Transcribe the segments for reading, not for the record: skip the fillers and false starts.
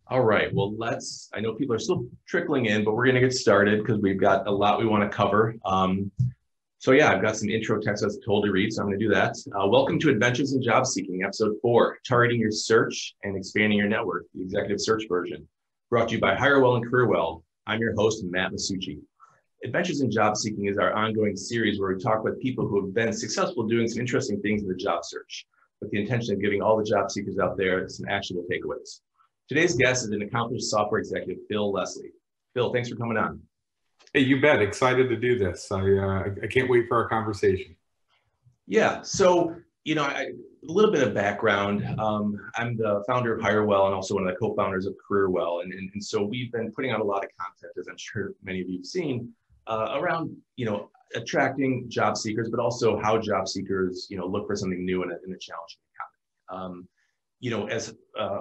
All right. Well, I know people are still trickling in, but we're going to get started because we've got a lot we want to cover. So yeah, I've got some intro text that's told to read, so I'm going to do that. Welcome to Adventures in Job Seeking, episode 4, targeting your search and expanding your network, the executive search version, brought to you by HireWell and CareerWell. I'm your host, Matt Masucci. Adventures in Job Seeking is our ongoing series where we talk with people who have been successful doing some interesting things in the job search, with the intention of giving all the job seekers out there some actionable takeaways. Today's guest is an accomplished software executive, Phil Leslie. Phil, thanks for coming on. Hey, you bet. Excited to do this. I can't wait for our conversation. Yeah. So, a little bit of background. I'm the founder of HireWell and also one of the co-founders of CareerWell. And so we've been putting out a lot of content, as I'm sure many of you have seen, around, attracting job seekers, but also how job seekers, look for something new in a challenging economy. As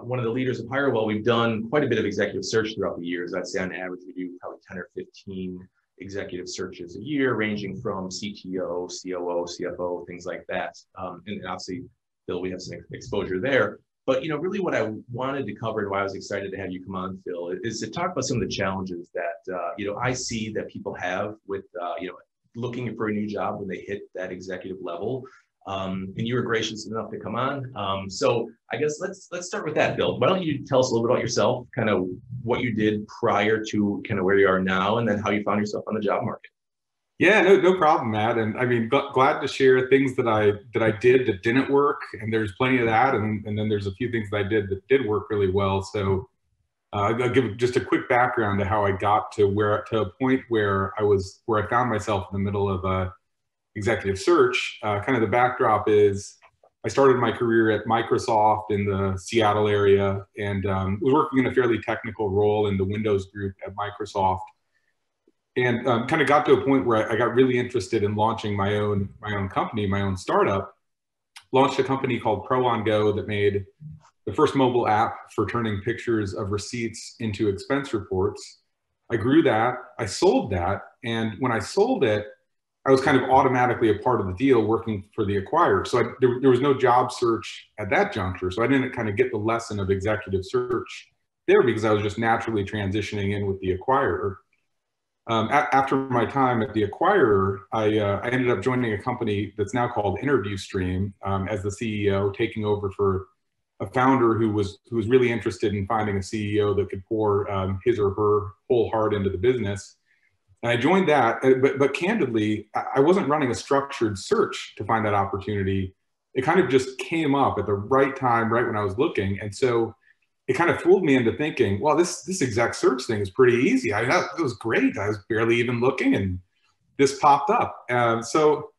one of the leaders of HireWell, we've done quite a bit of executive search throughout the years. I'd say on average, we do probably 10 or 15 executive searches a year, ranging from CTO, COO, CFO, things like that. And obviously, Phil, we have some exposure there. But, really what I wanted to cover and why I was excited to have you come on, Phil, is to talk about some of the challenges that, I see that people have with, looking for a new job when they hit that executive level. And you were gracious enough to come on. So I guess let's start with that, Bill. Why don't you tell us a little bit about yourself, kind of what you did prior to kind of where you are now, and then how you found yourself on the job market. Yeah, no problem, Matt. And I mean, glad to share things that I did that didn't work, and there's plenty of that. And then there's a few things that I did that did work really well. So I'll give just a quick background to how I got to a point where I found myself in the middle of a executive search. Kind of the backdrop is I started my career at Microsoft in the Seattle area and was working in a fairly technical role in the Windows group at Microsoft, and kind of got to a point where I got really interested in launching my own company, my own startup. Launched a company called Pro On Go that made the first mobile app for turning pictures of receipts into expense reports. I grew that, I sold that, and when I sold it, I was kind of automatically a part of the deal working for the acquirer. So there was no job search at that juncture. So I didn't kind of get the lesson of executive search there because I was just naturally transitioning in with the acquirer. After my time at the acquirer, I ended up joining a company that's now called Interview Stream as the CEO, taking over for a founder who was really interested in finding a CEO that could pour his or her whole heart into the business. And I joined that, but candidly, I wasn't running a structured search to find that opportunity. It kind of just came up at the right time, right when I was looking. And so it kind of fooled me into thinking, well, this exec search thing is pretty easy. It was great. I was barely even looking and this popped up. So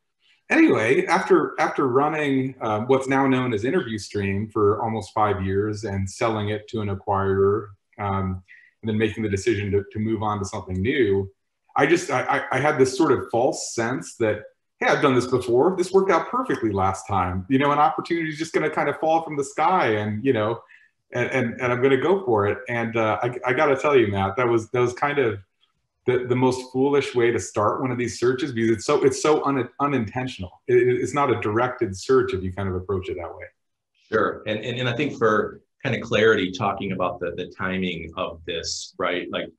anyway, after running what's now known as Interview Stream for almost 5 years and selling it to an acquirer, and then making the decision to move on to something new, I had this sort of false sense that, hey, I've done this before. This worked out perfectly last time. An opportunity is just going to kind of fall from the sky, and and I'm going to go for it. And I got to tell you, Matt, that was kind of the most foolish way to start one of these searches because it's so unintentional. It's not a directed search if you kind of approach it that way. Sure, and I think for kind of clarity, talking about the timing of this, right? Like,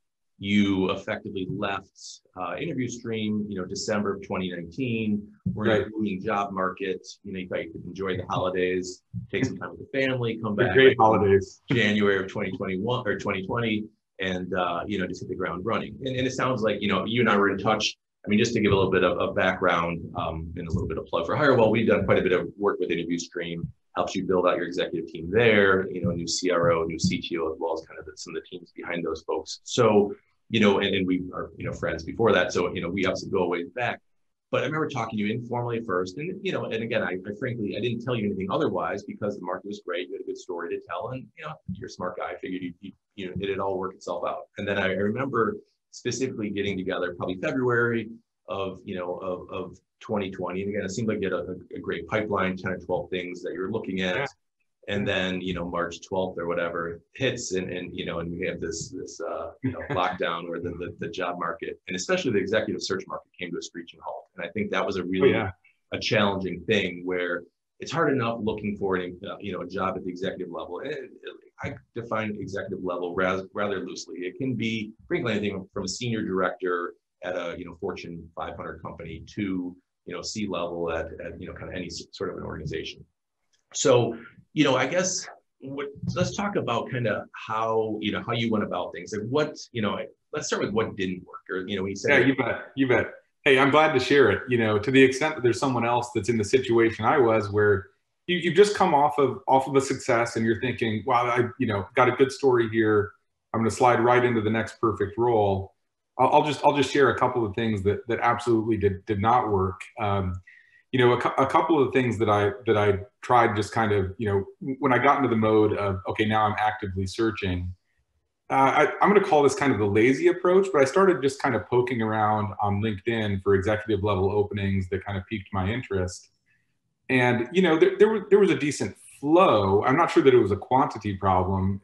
you effectively left Interview Stream, December of 2019. We're in a booming job market. You thought you could enjoy the holidays, take some time with the family, come back. Great holidays. January of 2021 or 2020, and just hit the ground running. And it sounds like you and I were in touch. I mean, just to give a little bit of background and a little bit of plug for HireWell, we've done quite a bit of work with Interview Stream. Helps you build out your executive team there. A new CRO, new CTO, as well as kind of some of the teams behind those folks. So. And we are, friends before that. So, we obviously go a ways back. But I remember talking to you informally first. And, and again, I frankly, I didn't tell you anything otherwise because the market was great. You had a good story to tell. And, you're a smart guy. I figured it'd all work itself out. And then I remember specifically getting together probably February of 2020. And again, it seemed like you had a great pipeline, 10 or 12 things that you're looking at. Yeah. And then, March 12th or whatever hits and we have this lockdown where the job market and especially the executive search market came to a screeching halt. And I think that was a really a challenging thing where it's hard enough looking for a job at the executive level. And I define executive level rather loosely. It can be frankly anything from a senior director at a Fortune 500 company to C-level at kind of any sort of an organization. So I guess let's talk about kind of how how you went about things. Like let's start with what didn't work, or when you said you bet. Hey, I'm glad to share it. To the extent that there's someone else that's in the situation I was, where you've just come off of a success and you're thinking, wow, I got a good story here. I'm going to slide right into the next perfect role. I'll just share a couple of things that absolutely did not work. A couple of things that I tried, just kind of, when I got into the mode of, okay, now I'm actively searching. I'm going to call this kind of the lazy approach, but I started just kind of poking around on LinkedIn for executive level openings that kind of piqued my interest. And, there was a decent flow. I'm not sure that it was a quantity problem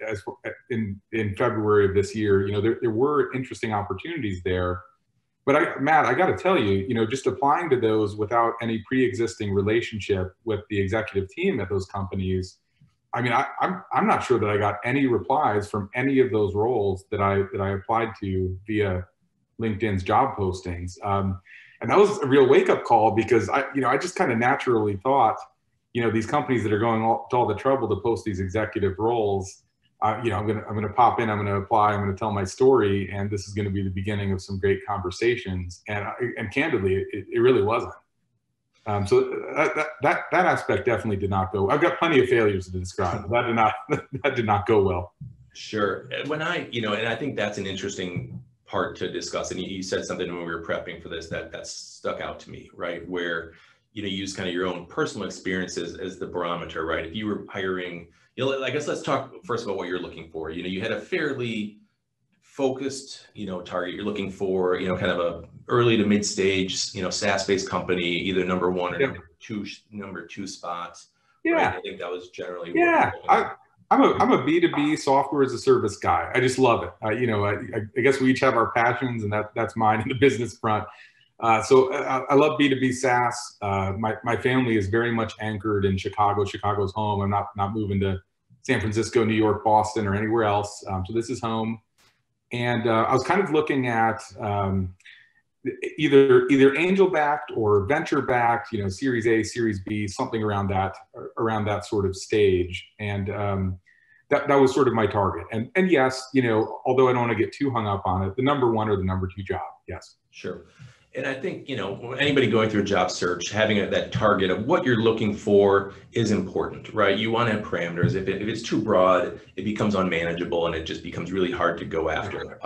in February of this year. There were interesting opportunities there. But Matt, I got to tell you, just applying to those without any pre-existing relationship with the executive team at those companies, I mean, I'm not sure that I got any replies from any of those roles that I applied to via LinkedIn's job postings. And that was a real wake-up call, because I just kind of naturally thought, these companies that are going to all the trouble to post these executive roles, I'm gonna pop in, I'm gonna apply, I'm gonna tell my story, and this is gonna be the beginning of some great conversations. And candidly, it really wasn't. So that aspect definitely did not go. I've got plenty of failures to describe. That did not go well. Sure. And I think that's an interesting part to discuss. And you said something when we were prepping for this that stuck out to me, right? Where you use kind of your own personal experiences as the barometer, right? If you were hiring, I guess let's talk first about what you're looking for. You had a fairly focused, target. You're looking for, kind of a early to mid stage, SaaS-based company, either number one or number two spots. Yeah. Right? I think that was generally. Yeah. I'm a B2B software as a service guy. I just love it. I guess we each have our passions, and that's mine in the business front. So I love B2B SaaS. My family is very much anchored in Chicago. Chicago's home. I'm not moving to San Francisco, New York, Boston, or anywhere else. So this is home. And I was kind of looking at either angel backed or venture backed, Series A, Series B, something around that sort of stage. And that was sort of my target. And yes, although I don't want to get too hung up on it, the number one or the number two job. Yes. Sure. And I think, anybody going through a job search, having that target of what you're looking for is important, right? You want to have parameters. If it's too broad, it becomes unmanageable, and it just becomes really hard to go after.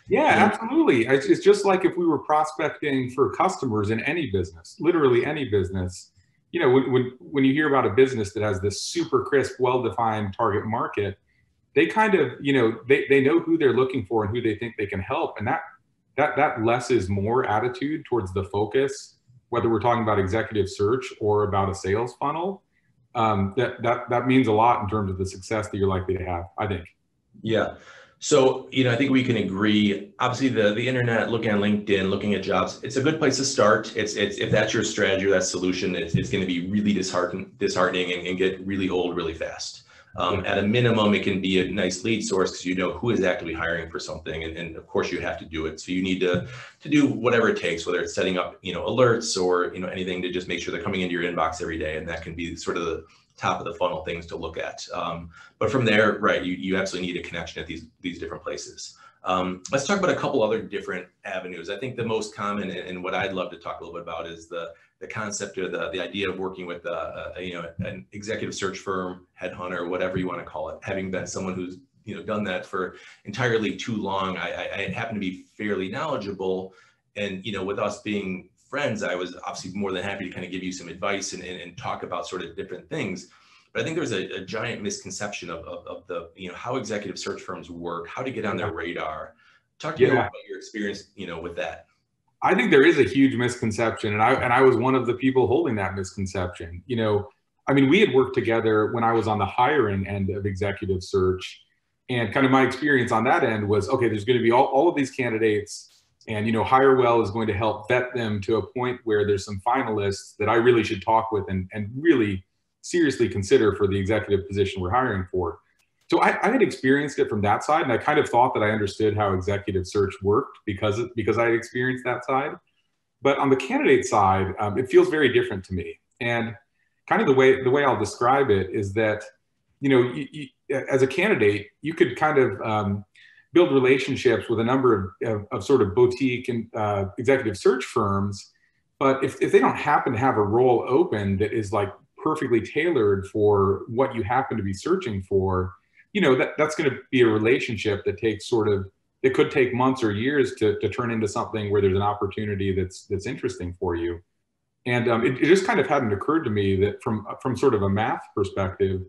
Yeah, absolutely. It's just like if we were prospecting for customers in any business, literally any business. When you hear about a business that has this super crisp, well-defined target market, they kind of, they know who they're looking for and who they think they can help. And that less is more attitude towards the focus, whether we're talking about executive search or about a sales funnel, that means a lot in terms of the success that you're likely to have, I think. Yeah. So, I think we can agree, obviously the internet, looking at LinkedIn, looking at jobs, it's a good place to start. It's if that's your strategy or that solution, it's going to be really disheartening and get really old really fast. At a minimum, it can be a nice lead source because you know who is actively hiring for something, and of course you have to do it. So you need to do whatever it takes, whether it's setting up alerts or anything to just make sure they're coming into your inbox every day, and that can be sort of the top of the funnel things to look at. But from there, right, you absolutely need a connection at these different places. Let's talk about a couple other different avenues. I think the most common, and what I'd love to talk a little bit about, is the concept or the idea of working with an executive search firm, headhunter, whatever you want to call it. Having been someone who's done that for entirely too long, I happen to be fairly knowledgeable, and with us being friends, I was obviously more than happy to kind of give you some advice and talk about sort of different things. But I think there's a giant misconception of the how executive search firms work, how to get on their radar. Talk to me about your experience with that. I think there is a huge misconception, and I was one of the people holding that misconception. I mean, we had worked together when I was on the hiring end of executive search, and kind of my experience on that end was, okay, there's going to be all of these candidates, and HireWell is going to help vet them to a point where there's some finalists that I really should talk with and really seriously consider for the executive position we're hiring for. So I had experienced it from that side, and I kind of thought that I understood how executive search worked because I had experienced that side. But on the candidate side, it feels very different to me. And kind of the way I'll describe it is that, as a candidate, you could kind of build relationships with a number of sort of boutique and executive search firms. But if they don't happen to have a role open that is like perfectly tailored for what you happen to be searching for, that's going to be a relationship that it could take months or years to turn into something where there's an opportunity that's interesting for you. And it just kind of hadn't occurred to me that from sort of a math perspective,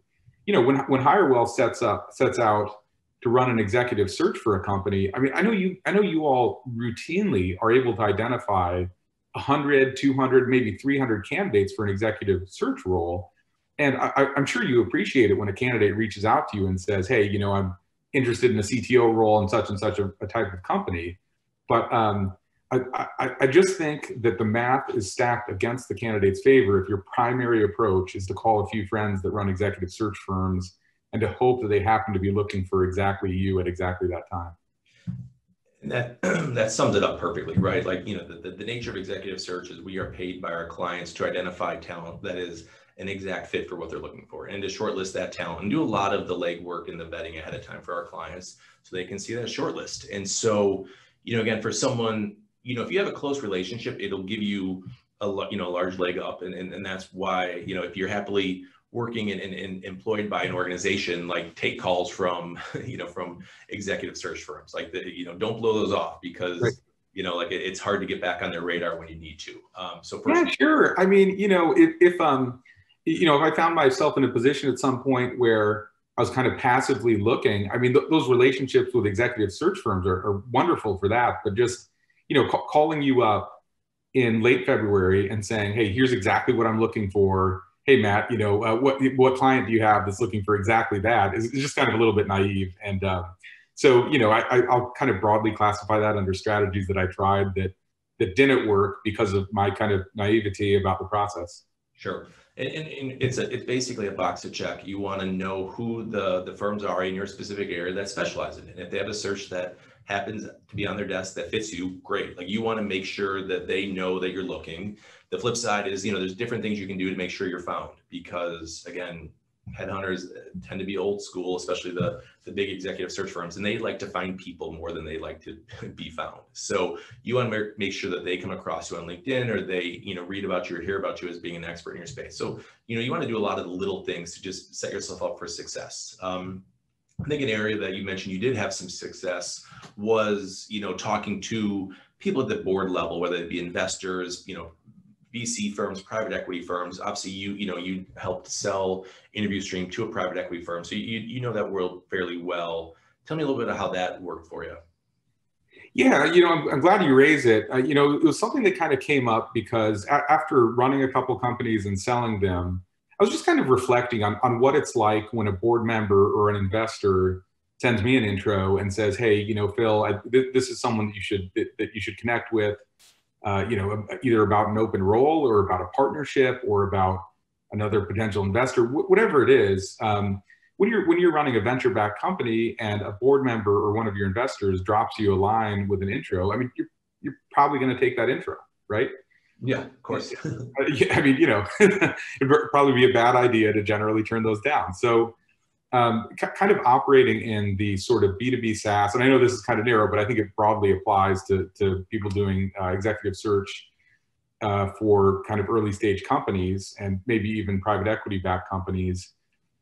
when Hirewell sets out to run an executive search for a company, I mean, I know you all routinely are able to identify 100, 200, maybe 300 candidates for an executive search role. And I'm sure you appreciate it when a candidate reaches out to you and says, hey, I'm interested in a CTO role in such and such a type of company. But I just think that the math is stacked against the candidate's favor if your primary approach is to call a few friends that run executive search firms and to hope that they happen to be looking for exactly you at exactly that time. And that sums it up perfectly, right? Like, the nature of executive search is we are paid by our clients to identify talent that is an exact fit for what they're looking for, and to shortlist that talent and do a lot of the legwork and the vetting ahead of time for our clients so they can see that shortlist. And so, again, for someone, if you have a close relationship, it'll give you a large leg up. And that's why, if you're happily working and employed by an organization, like take calls from, from executive search firms, like don't blow those off because, right. It's hard to get back on their radar when you need to. Yeah, sure. I mean, if I found myself in a position at some point where I was kind of passively looking, I mean, those relationships with executive search firms are wonderful for that. But just, calling you up in late February and saying, hey, here's exactly what I'm looking for. Hey, Matt, what client do you have that's looking for exactly that is just kind of a little bit naive. And so, I'll kind of broadly classify that under strategies that I tried that didn't work because of my kind of naivety about the process. Sure. And it's basically a box to check. You want to know who the firms are in your specific area that specialize in it. And if they have a search that happens to be on their desk that fits you, great. Like, you want to make sure that they know that you're looking. The flip side is, there's different things you can do to make sure you're found, because again, headhunters tend to be old school, especially the big executive search firms, and they like to find people more than they like to be found. So you want to make sure that they come across you on LinkedIn, or they, read about you or hear about you as being an expert in your space. So, you want to do a lot of the little things to just set yourself up for success. I think an area that you mentioned you did have some success was, talking to people at the board level, whether it be investors, VC firms, private equity firms. Obviously, you helped sell Interview Stream to a private equity firm, so you know that world fairly well. Tell me a little bit of how that worked for you. Yeah, I'm glad you raised it. It was something that kind of came up because after running a couple companies and selling them, I was just kind of reflecting on what it's like when a board member or an investor sends me an intro and says, "Hey, Phil, this is someone that you should connect with." Either about an open role or about a partnership or about another potential investor, whatever it is. When you're running a venture-backed company and a board member or one of your investors drops you a line with an intro, I mean, you're probably going to take that intro, right? Yeah, of course. I mean, it'd probably be a bad idea to generally turn those down. So kind of operating in the sort of B2B SaaS, and I know this is kind of narrow, but I think it broadly applies to people doing executive search for kind of early stage companies and maybe even private equity backed companies.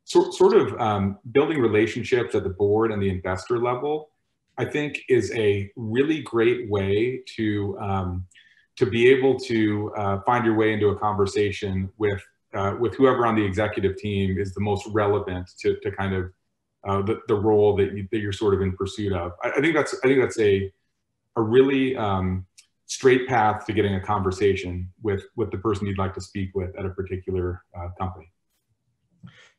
Sort of building relationships at the board and the investor level, I think, is a really great way to be able to find your way into a conversation with whoever on the executive team is the most relevant to kind of the role that you're sort of in pursuit of. I think that's a really straight path to getting a conversation with the person you'd like to speak with at a particular company.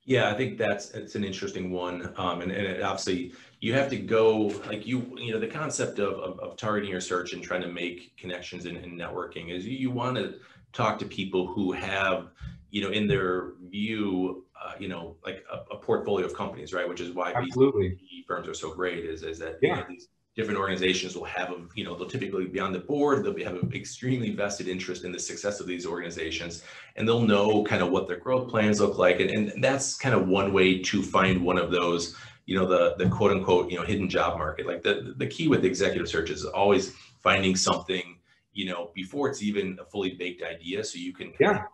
Yeah, I think it's an interesting one. And it, obviously you have to go, like, the concept of targeting your search and trying to make connections and networking is you want to talk to people who have, you know, in their view, you know, like a portfolio of companies, right? Which is why Absolutely. VC firms are so great is that, Yeah. you know, these different organizations will have, you know, they'll typically be on the board, they'll have an extremely vested interest in the success of these organizations, and they'll know kind of what their growth plans look like. And that's kind of one way to find one of those, you know, the quote unquote, you know, hidden job market. Like the key with executive search is always finding something, you know, before it's even a fully baked idea, so you can kind of help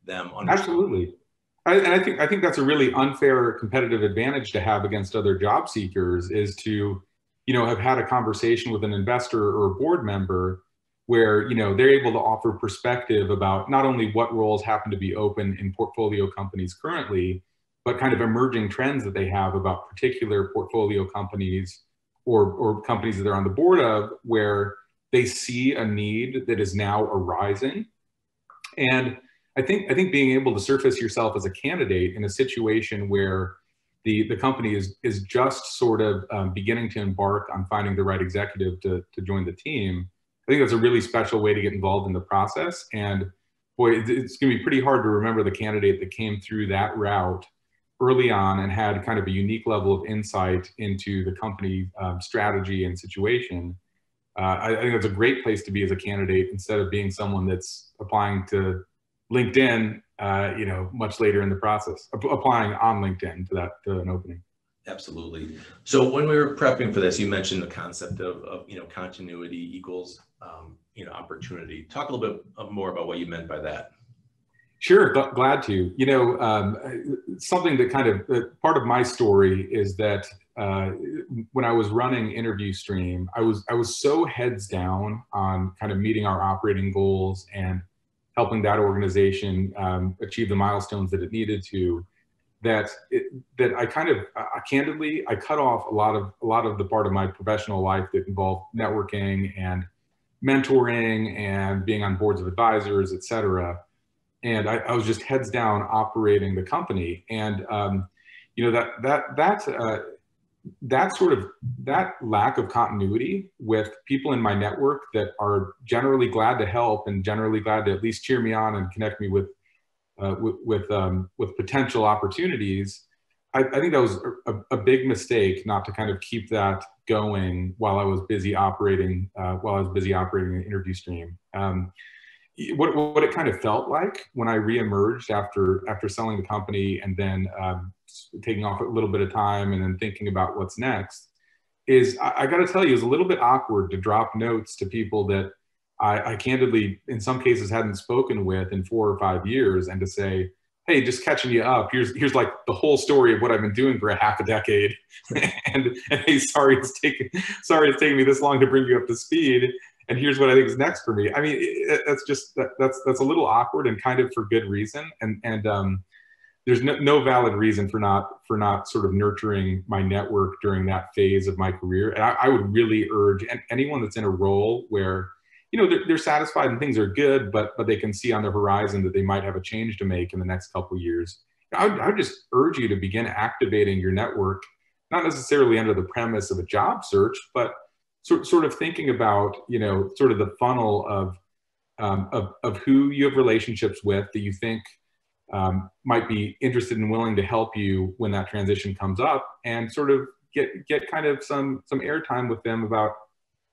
them understand. Absolutely. And I think that's a really unfair competitive advantage to have against other job seekers, is to, you know, have had a conversation with an investor or a board member where, you know, they're able to offer perspective about not only what roles happen to be open in portfolio companies currently, but kind of emerging trends that they have about particular portfolio companies or companies that they're on the board of, where they see a need that is now arising. And I think being able to surface yourself as a candidate in a situation where the company is just sort of beginning to embark on finding the right executive to join the team, I think that's a really special way to get involved in the process. And boy, it's going to be pretty hard to remember the candidate that came through that route early on and had kind of a unique level of insight into the company strategy and situation. I think that's a great place to be as a candidate, instead of being someone that's applying to LinkedIn, you know, much later in the process, applying on LinkedIn to an opening. Absolutely. So when we were prepping for this, you mentioned the concept of you know, continuity equals, you know, opportunity. Talk a little bit more about what you meant by that. Sure, glad to. You know, something that kind of part of my story is that when I was running Interview Stream, I was so heads down on kind of meeting our operating goals and helping that organization achieve the milestones that it needed to, that I kind of candidly, I cut off a lot of the part of my professional life that involved networking and mentoring and being on boards of advisors, et cetera. And I was just heads down operating the company. And you know, that lack of continuity with people in my network that are generally glad to help and generally glad to at least cheer me on and connect me with potential opportunities. I think that was a big mistake not to kind of keep that going while I was busy operating an Interview Stream. What it kind of felt like when I reemerged after selling the company and then taking off a little bit of time and then thinking about what's next, is I got to tell you, it was a little bit awkward to drop notes to people that I candidly, in some cases, hadn't spoken with in 4 or 5 years, and to say, hey, just catching you up, here's like the whole story of what I've been doing for a half a decade, and hey, sorry it's taking me this long to bring you up to speed, and here's what I think is next for me. I mean, that's a little awkward, and kind of for good reason. And there's no valid reason for not sort of nurturing my network during that phase of my career. And I would really urge anyone that's in a role where, you know, they're satisfied and things are good, but they can see on the horizon that they might have a change to make in the next couple of years. I would just urge you to begin activating your network, not necessarily under the premise of a job search, but sort of thinking about, you know, sort of the funnel of who you have relationships with that you think might be interested and willing to help you when that transition comes up, and sort of get kind of some airtime with them about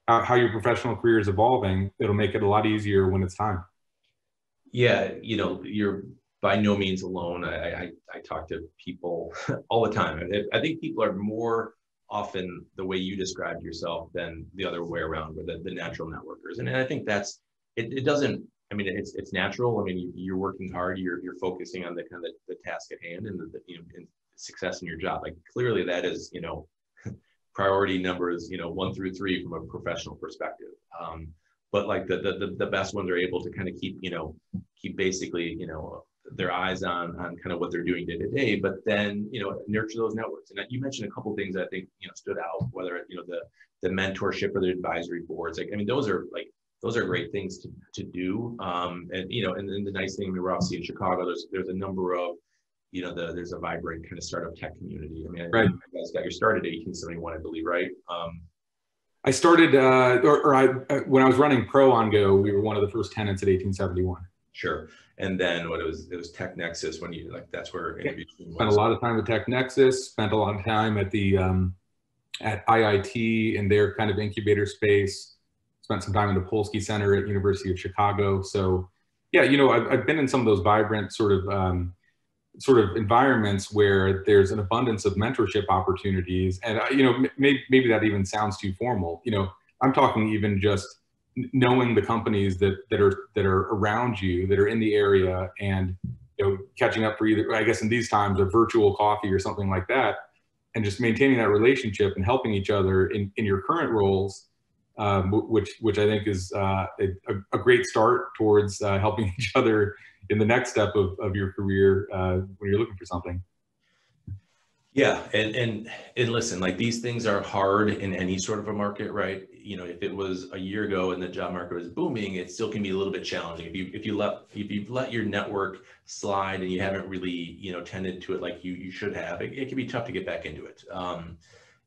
how your professional career is evolving. It'll make it a lot easier when it's time. Yeah, you know, you're by no means alone. I talk to people all the time. I think people are more often the way you described yourself than the other way around, with the natural networkers. And I think that's, it doesn't, I mean, it's natural. I mean, you're working hard, you're focusing on the kind of the task at hand and the you know, and success in your job. Like clearly that is, you know, priority numbers, you know, 1 through 3 from a professional perspective. But like the best ones are able to kind of keep basically, you know, their eyes on kind of what they're doing day to day, but then, you know, nurture those networks. And you mentioned a couple of things that I think, you know, stood out, whether, you know, the mentorship or the advisory boards. Like, I mean, those are great things to do. And, you know, and then the nice thing, I mean, we're obviously in Chicago, there's a number of, you know, there's a vibrant kind of startup tech community. I mean, right. You guys got your start at 1871, I believe, right? I started, when I was running Pro on Go, we were one of the first tenants at 1871. Sure. And then it was Tech Nexus when you like, that's where interview was. Spent a lot of time at Tech Nexus, spent a lot of time at the, at IIT in their kind of incubator space, spent some time in the Polsky Center at University of Chicago. So yeah, you know, I've been in some of those vibrant sort of environments where there's an abundance of mentorship opportunities. And, you know, maybe that even sounds too formal. You know, I'm talking even just knowing the companies that are around you, that are in the area, and, you know, catching up for either, I guess in these times, a virtual coffee or something like that, and just maintaining that relationship and helping each other in your current roles, which I think is a great start towards helping each other in the next step of your career when you're looking for something. Yeah, and listen, like these things are hard in any sort of a market, right? You know, if it was a year ago and the job market was booming, it still can be a little bit challenging. If you've let your network slide and you haven't really, you know, tended to it like you should have, it can be tough to get back into it.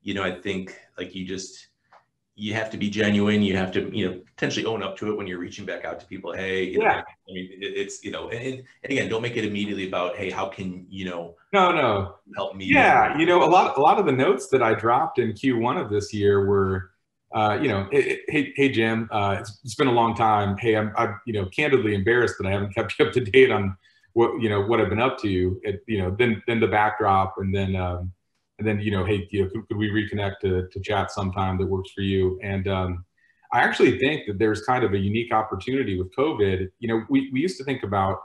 You know, I think like you have to be genuine. You have to, you know, potentially own up to it when you're reaching back out to people. Hey, you know, I mean, it's, you know, and again, don't make it immediately about, hey, how can, you know, no, help me? Yeah, you know, a lot of the notes that I dropped in Q1 of this year were, you know, hey Jim, it's been a long time. Hey, I'm you know, candidly embarrassed that I haven't kept you up to date on what, you know, what I've been up to. You know, then the backdrop, and then you know, hey, you know, could we reconnect to chat sometime that works for you? And I actually think that there's kind of a unique opportunity with COVID. You know, we used to think about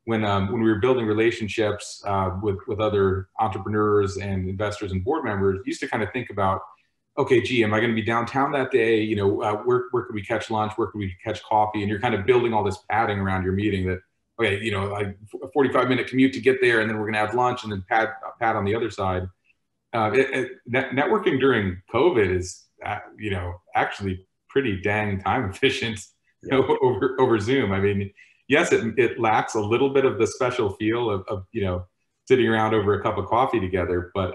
when we were building relationships with other entrepreneurs and investors and board members, used to kind of think about, okay, gee, am I going to be downtown that day? You know, where could we catch lunch? Where could we catch coffee? And you're kind of building all this padding around your meeting that, okay, you know, like a 45-minute commute to get there, and then we're going to have lunch, and then pad on the other side. Networking during COVID is, you know, actually pretty dang time efficient, you know, over Zoom. I mean, yes, it lacks a little bit of the special feel of you know, sitting around over a cup of coffee together, but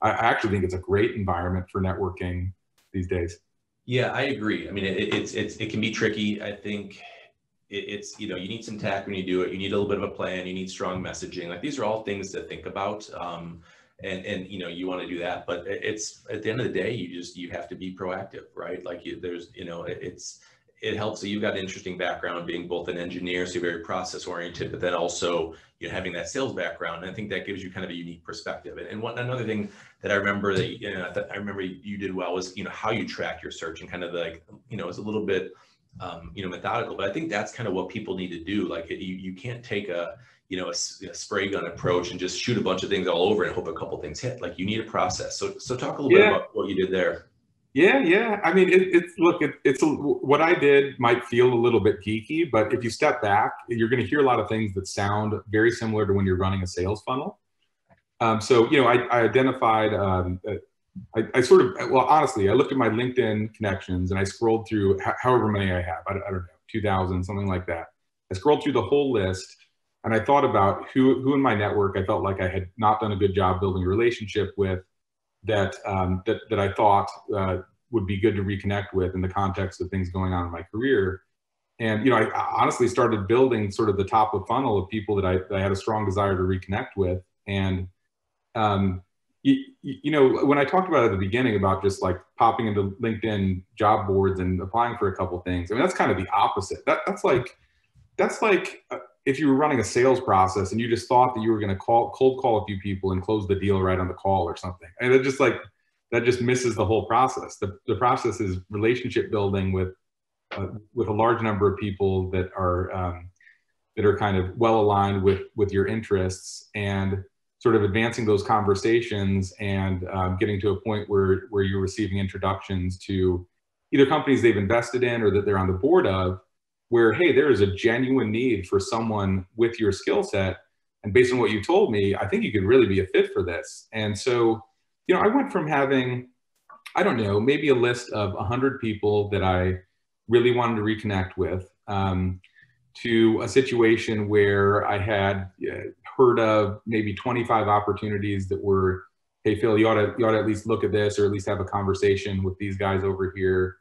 I actually think it's a great environment for networking these days. Yeah, I agree. I mean, it can be tricky. I think it's, you know, you need some tact when you do it. You need a little bit of a plan. You need strong messaging. Like these are all things to think about. And you know, you want to do that, but it's at the end of the day, you have to be proactive, right? Like there's, you know, it helps that you've got an interesting background being both an engineer, so you're very process oriented, but then also, you know, having that sales background. And I think that gives you kind of a unique perspective. And another thing that I remember that, you know, that I remember you did well was, you know, how you track your search, and kind of like, you know, it's a little bit, you know, methodical, but I think that's kind of what people need to do. Like you can't take a spray gun approach and just shoot a bunch of things all over and hope a couple things hit. Like you need a process. So talk a little bit about what you did there. Yeah. I mean, it's what I did might feel a little bit geeky, but if you step back, you're going to hear a lot of things that sound very similar to when you're running a sales funnel. So, you know, I identified, I sort of, well, honestly, I looked at my LinkedIn connections and I scrolled through however many I have. I don't know, 2,000, something like that. I scrolled through the whole list, and I thought about who in my network I felt like I had not done a good job building a relationship with, that I thought would be good to reconnect with in the context of things going on in my career. And, you know, I honestly started building sort of the top of funnel of people that I had a strong desire to reconnect with. And, you know, when I talked about at the beginning about just like popping into LinkedIn job boards and applying for a couple things, I mean, that's kind of the opposite. That's like if you were running a sales process and you just thought that you were going to cold call a few people and close the deal right on the call or something. And it just like, that just misses the whole process. The process is relationship building with a large number of people that are kind of well aligned with your interests, and sort of advancing those conversations and getting to a point where you're receiving introductions to either companies they've invested in or that they're on the board of, where, hey, there is a genuine need for someone with your skill set. And based on what you told me, I think you could really be a fit for this. And so, you know, I went from having, I don't know, maybe a list of 100 people that I really wanted to reconnect with, to a situation where I had heard of maybe 25 opportunities that were, hey, Phil, you ought to at least look at this, or at least have a conversation with these guys over here,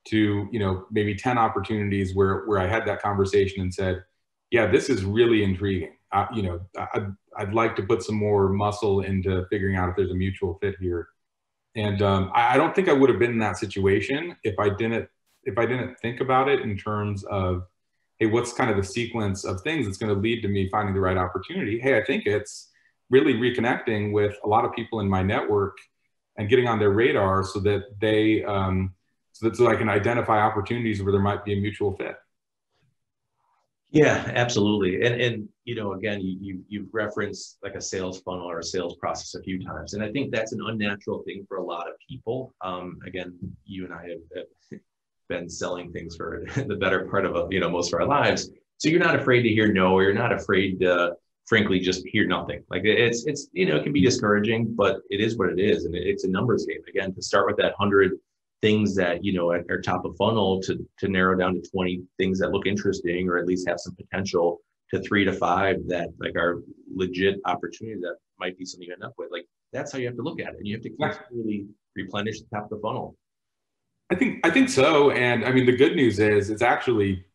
to, you know, maybe 10 opportunities where I had that conversation and said, yeah, this is really intriguing. I'd like to put some more muscle into figuring out if there's a mutual fit here. And I don't think I would have been in that situation if I didn't think about it in terms of, hey, what's kind of the sequence of things that's going to lead to me finding the right opportunity? Hey, I think it's really reconnecting with a lot of people in my network and getting on their radar so that so I can identify opportunities where there might be a mutual fit. Yeah, absolutely. And you know, again, you've referenced like a sales funnel or a sales process a few times, and I think that's an unnatural thing for a lot of people. Again, you and I have been selling things for the better part of most of our lives, so you're not afraid to hear no, or you're not afraid to, frankly, just hear nothing. Like it's it can be discouraging, but it is what it is, and it's a numbers game. Again, to start with that 100 things that are top of funnel to narrow down to 20 things that look interesting or at least have some potential, to 3 to 5 that like are legit opportunities that might be something you end up with. Like that's how you have to look at it, and you have to continually replenish the top of the funnel. I think so. And I mean, the good news is it's actually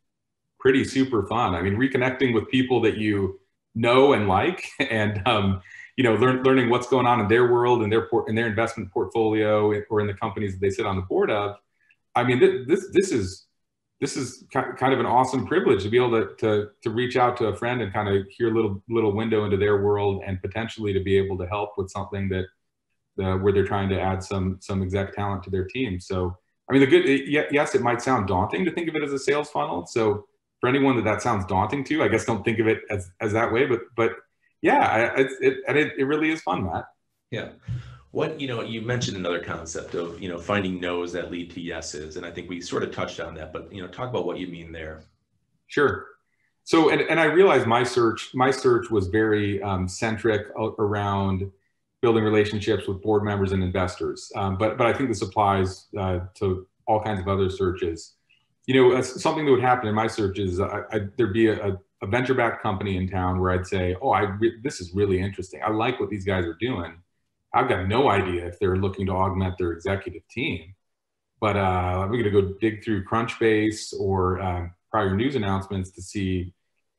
pretty super fun. I mean, reconnecting with people that you know and like, and learning what's going on in their world and their investment portfolio or in the companies that they sit on the board of. I mean, this is kind of an awesome privilege to be able to reach out to a friend and kind of hear a little window into their world, and potentially to be able to help with something that where they're trying to add some exec talent to their team. So, I mean, yes, it might sound daunting to think of it as a sales funnel. So for anyone that sounds daunting to, I guess don't think of it as that way. But yeah, it really is fun, Matt. Yeah. What, you mentioned another concept of, finding no's that lead to yeses. And I think we sort of touched on that, but, talk about what you mean there. Sure. So, and I realized my search was very centric around building relationships with board members and investors. But I think this applies to all kinds of other searches. Something that would happen in my search is there'd be a venture-backed company in town where I'd say, oh, this is really interesting. I like what these guys are doing. I've got no idea if they're looking to augment their executive team, but we're going to go dig through Crunchbase or prior news announcements to see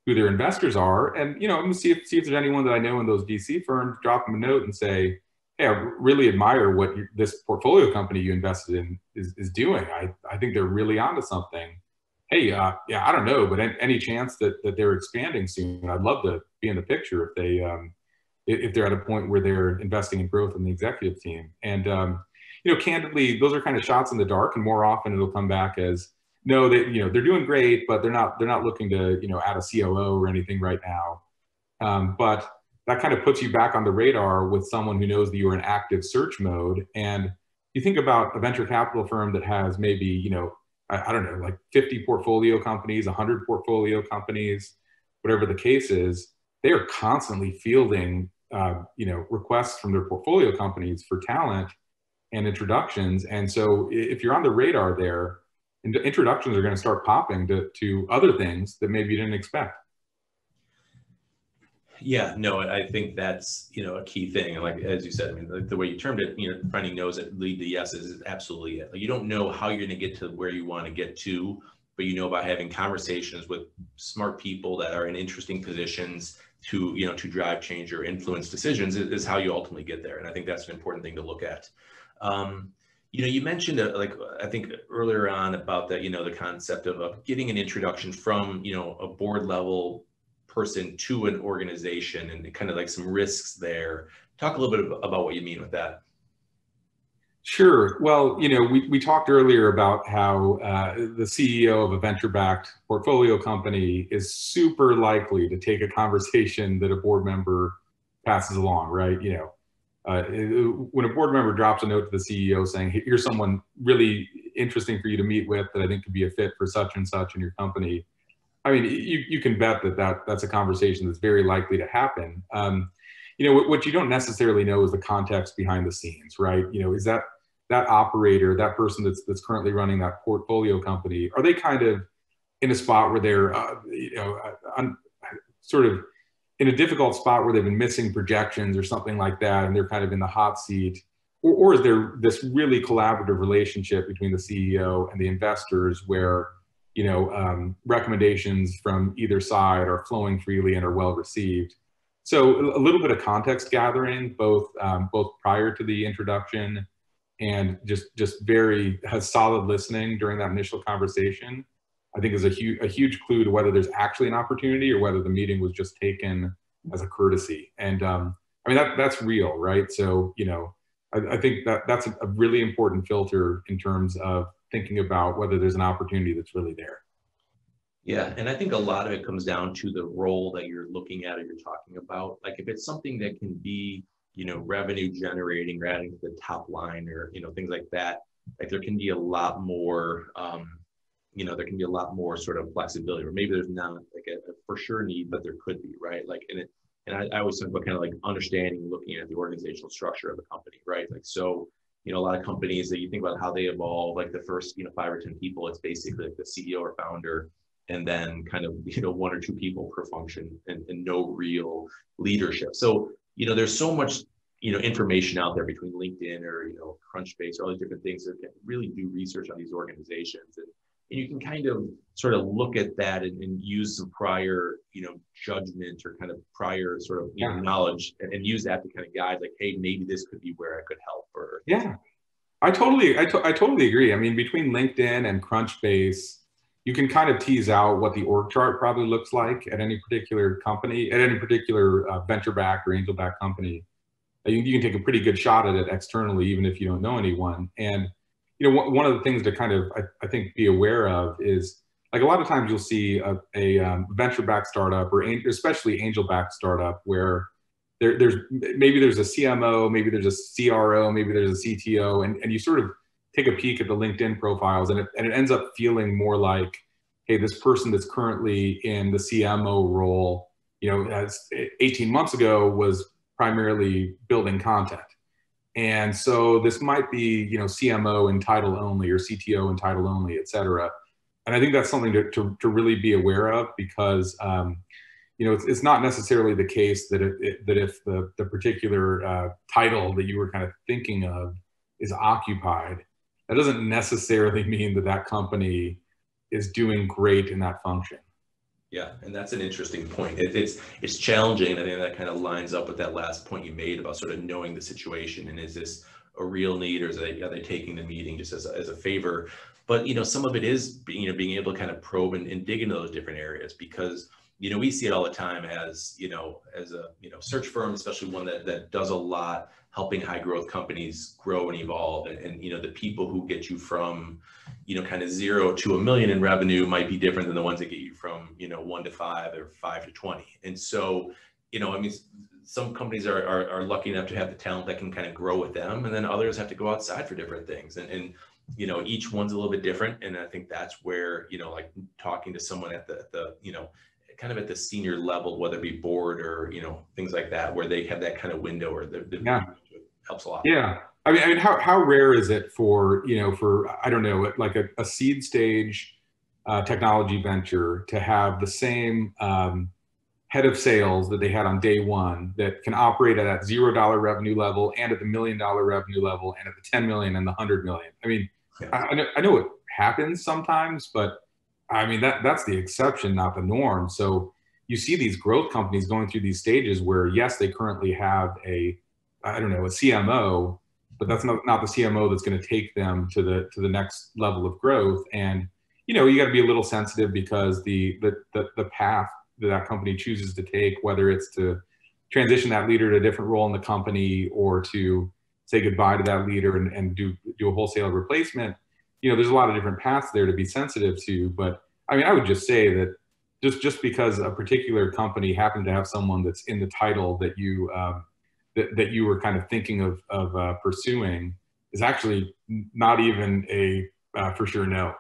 who their investors are. And, I'm going to see if there's anyone that I know in those VC firms, drop them a note and say, hey, I really admire what this portfolio company you invested in is doing. I think they're really onto something. Hey, yeah, I don't know, but any chance that they're expanding soon, I'd love to be in the picture if they're at a point where they're investing in growth in the executive team. And, candidly, those are kind of shots in the dark, and more often it'll come back as, no, they're doing great, but they're not looking to, add a COO or anything right now. But that kind of puts you back on the radar with someone who knows that you're in active search mode. And you think about a venture capital firm that has maybe, I don't know, like 50 portfolio companies, 100 portfolio companies, whatever the case is, they are constantly fielding, requests from their portfolio companies for talent and introductions. And so if you're on the radar there, introductions are going to start popping to other things that maybe you didn't expect. Yeah, no, I think that's, a key thing. And like, as you said, I mean, like the way you termed it, finding no's that lead to yeses is absolutely it. Like, you don't know how you're going to get to where you want to get to, but by having conversations with smart people that are in interesting positions to, to drive change or influence decisions is how you ultimately get there. And I think that's an important thing to look at. You mentioned I think earlier on about that, the concept of getting an introduction from, a board level person to an organization, and kind of like some risks there. Talk a little bit about what you mean with that. Sure. Well, we talked earlier about how the CEO of a venture-backed portfolio company is super likely to take a conversation that a board member passes along, right? When a board member drops a note to the CEO saying, hey, here's someone really interesting for you to meet with that I think could be a fit for such and such in your company, I mean, you can bet that's a conversation that's very likely to happen. What you don't necessarily know is the context behind the scenes, right? Is that operator, that person that's currently running that portfolio company, are they kind of in a spot where they're, sort of in a difficult spot where they've been missing projections or something like that, and they're kind of in the hot seat? Or is there this really collaborative relationship between the CEO and the investors where, recommendations from either side are flowing freely and are well received. So a little bit of context gathering, both prior to the introduction and just very solid listening during that initial conversation, I think is a huge clue to whether there's actually an opportunity or whether the meeting was just taken as a courtesy. And I mean, that's real, right? So, I think that's a really important filter in terms of thinking about whether there's an opportunity that's really there. Yeah, and I think a lot of it comes down to the role that you're looking at or you're talking about. Like if it's something that can be, revenue generating or adding to the top line or, things like that, like there can be a lot more, there can be a lot more sort of flexibility, or maybe there's not like a for sure need, but there could be, right? Like, and I always talk about kind of like understanding, looking at the organizational structure of the company, right? Like, so, a lot of companies that you think about how they evolve, like the first, 5 or 10 people, it's basically like the CEO or founder, and then kind of, 1 or 2 people per function and no real leadership. So, there's so much, information out there between LinkedIn or, Crunchbase or all these different things that can really do research on these organizations. And you can kind of sort of look at that and use some prior, judgment or kind of prior sort of knowledge and use that to kind of guide like, hey, maybe this could be where I could help. Or I totally agree. I mean, between LinkedIn and Crunchbase, you can kind of tease out what the org chart probably looks like at any particular company, at any particular venture-backed or angel-backed company. You can take a pretty good shot at it externally, even if you don't know anyone. And one of the things to kind of I think be aware of is like a lot of times you'll see a venture-backed startup or especially angel-backed startup where there's a CMO, maybe there's a CRO, maybe there's a CTO, and you sort of take a peek at the LinkedIn profiles, and it ends up feeling more like, hey, this person that's currently in the CMO role, as 18 months ago was primarily building content. And so this might be, CMO in title only or CTO in title only, et cetera. And I think that's something to really be aware of because, it's not necessarily the case that if the particular title that you were kind of thinking of is occupied, that doesn't necessarily mean that company is doing great in that function. Yeah, and that's an interesting point. It's challenging, and I think that kind of lines up with that last point you made about sort of knowing the situation and is this a real need or are they taking the meeting just as a favor? But some of it is being able to kind of probe and dig into those different areas because we see it all the time as a search firm, especially one that does a lot helping high growth companies grow and evolve, and the people who get you from kind of 0 to $1 million in revenue might be different than the ones that get you from 1 to 5 or 5 to 20. And so I mean, some companies are lucky enough to have the talent that can kind of grow with them, and then others have to go outside for different things, and each one's a little bit different. And I think that's where like talking to someone at the kind of at the senior level, whether it be board or things like that, where they have that kind of window or the helps a lot. Yeah, I mean, how rare is it for I don't know, like a seed stage technology venture to have the same head of sales that they had on day one that can operate at that $0 revenue level and at the $1 million revenue level and at the 10 million and the 100 million. I mean, I know it happens sometimes, but I mean, that's the exception, not the norm. So you see these growth companies going through these stages where, yes, they currently have a CMO, but that's not the CMO that's going to take them to the next level of growth. And, you got to be a little sensitive because the path that company chooses to take, whether it's to transition that leader to a different role in the company or to say goodbye to that leader and do a wholesale replacement, there's a lot of different paths there to be sensitive to. But I mean, I would just say that just because a particular company happened to have someone that's in the title that you that you were kind of thinking of pursuing is actually not even a for sure no.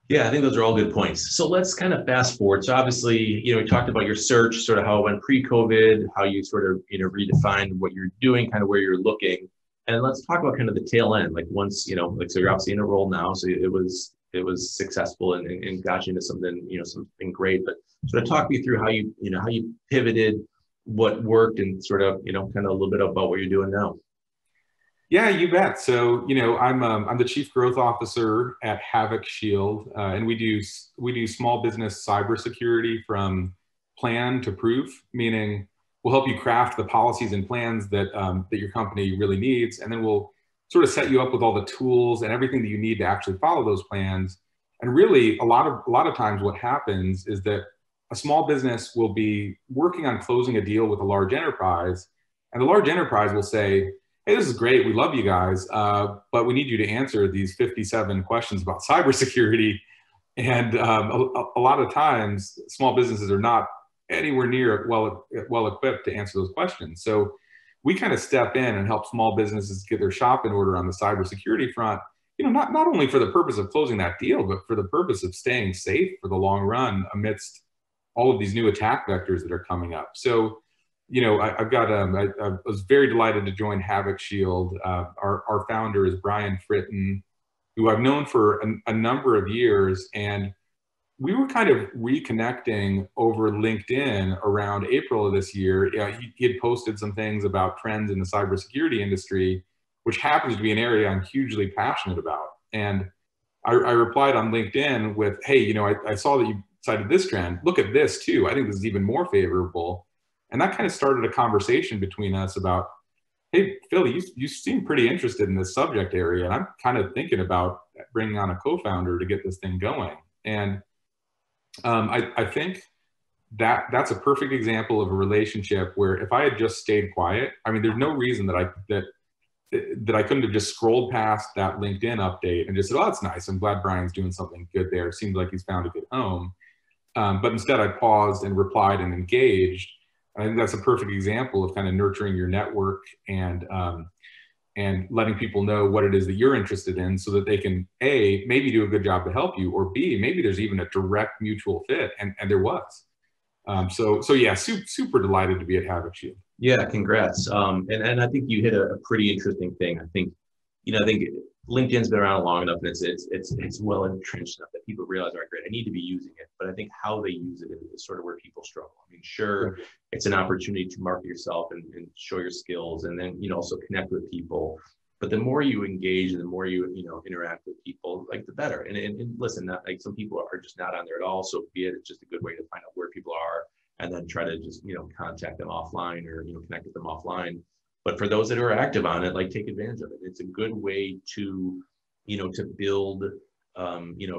Yeah, I think those are all good points. So let's kind of fast forward. So obviously, we talked about your search, sort of how it went pre-COVID, how you sort of, redefined what you're doing, kind of where you're looking. And let's talk about kind of the tail end. Like once, so you're obviously in a role now, so it was successful and got you into something, something great. But sort of talk me through how you pivoted, what worked, and sort of, kind of a little bit about what you're doing now. Yeah, you bet. So, I'm the Chief Growth Officer at Havoc Shield, and we do small business cybersecurity from plan to proof, meaning we'll help you craft the policies and plans that your company really needs, and then we'll sort of set you up with all the tools and everything that you need to actually follow those plans. And really, a lot of times, what happens is that a small business will be working on closing a deal with a large enterprise, and the large enterprise will say, hey, this is great. We love you guys, but we need you to answer these 57 questions about cybersecurity. And a lot of times, small businesses are not anywhere near well equipped to answer those questions. So we kind of step in and help small businesses get their shop in order on the cybersecurity front. Not only for the purpose of closing that deal, but for the purpose of staying safe for the long run amidst all of these new attack vectors that are coming up. So I was very delighted to join Havoc Shield. Our founder is Brian Fritton, who I've known for a number of years. And we were kind of reconnecting over LinkedIn around April of this year. He had posted some things about trends in the cybersecurity industry, which happens to be an area I'm hugely passionate about. And I replied on LinkedIn with, hey, I saw that you cited this trend. Look at this too. I think this is even more favorable. And that kind of started a conversation between us about, hey, Phil, you seem pretty interested in this subject area. And I'm kind of thinking about bringing on a co-founder to get this thing going. And I think that's a perfect example of a relationship where if I had just stayed quiet, I mean, there's no reason that I couldn't have just scrolled past that LinkedIn update and just said, oh, that's nice. I'm glad Brian's doing something good there. It seems like he's found a good home. But instead I paused and replied and engaged. I think that's a perfect example of kind of nurturing your network and letting people know what it is that you're interested in so that they can, A, maybe do a good job to help you, or B, maybe there's even a direct mutual fit. And there was. So yeah, super delighted to be at Havoc Shield. Yeah, congrats. And I think you hit a pretty interesting thing. I think LinkedIn's been around long enough and it's well entrenched enough that people realize, all right, great, I need to be using it. But I think how they use it is sort of where people struggle. I mean, sure, it's an opportunity to market yourself and show your skills, and then also connect with people. But the more you engage and the more you interact with people, like the better. And listen, not, like some people are just not on there at all. So be it, it's just a good way to find out where people are and then try to just contact them offline or connect with them offline. But for those that are active on it, like take advantage of it. It's a good way to build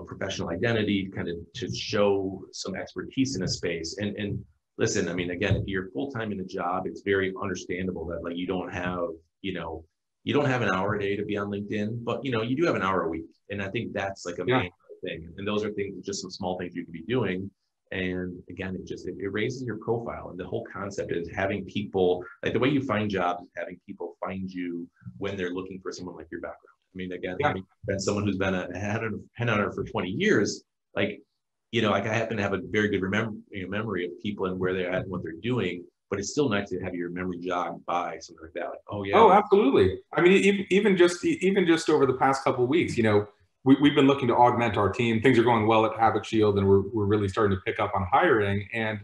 professional identity, kind of to show some expertise in a space. And listen, I mean, again, if you're full-time in a job, it's very understandable that like you don't have an hour a day to be on LinkedIn, but you do have an hour a week. And I think that's like a main thing. And those are things, just some small things you could be doing. And again, it raises your profile. And the whole concept is having people, like the way you find jobs, is having people find you when they're looking for someone like your background. I mean, again, having been someone who's been a headhunter for 20 years, like I happen to have a very good memory of people and where they're at and what they're doing. But it's still nice to have your memory jogged by something like that. Like, oh yeah. Oh, absolutely. I mean, even just over the past couple of weeks, we've been looking to augment our team. Things are going well at Havoc Shield, and we're really starting to pick up on hiring. And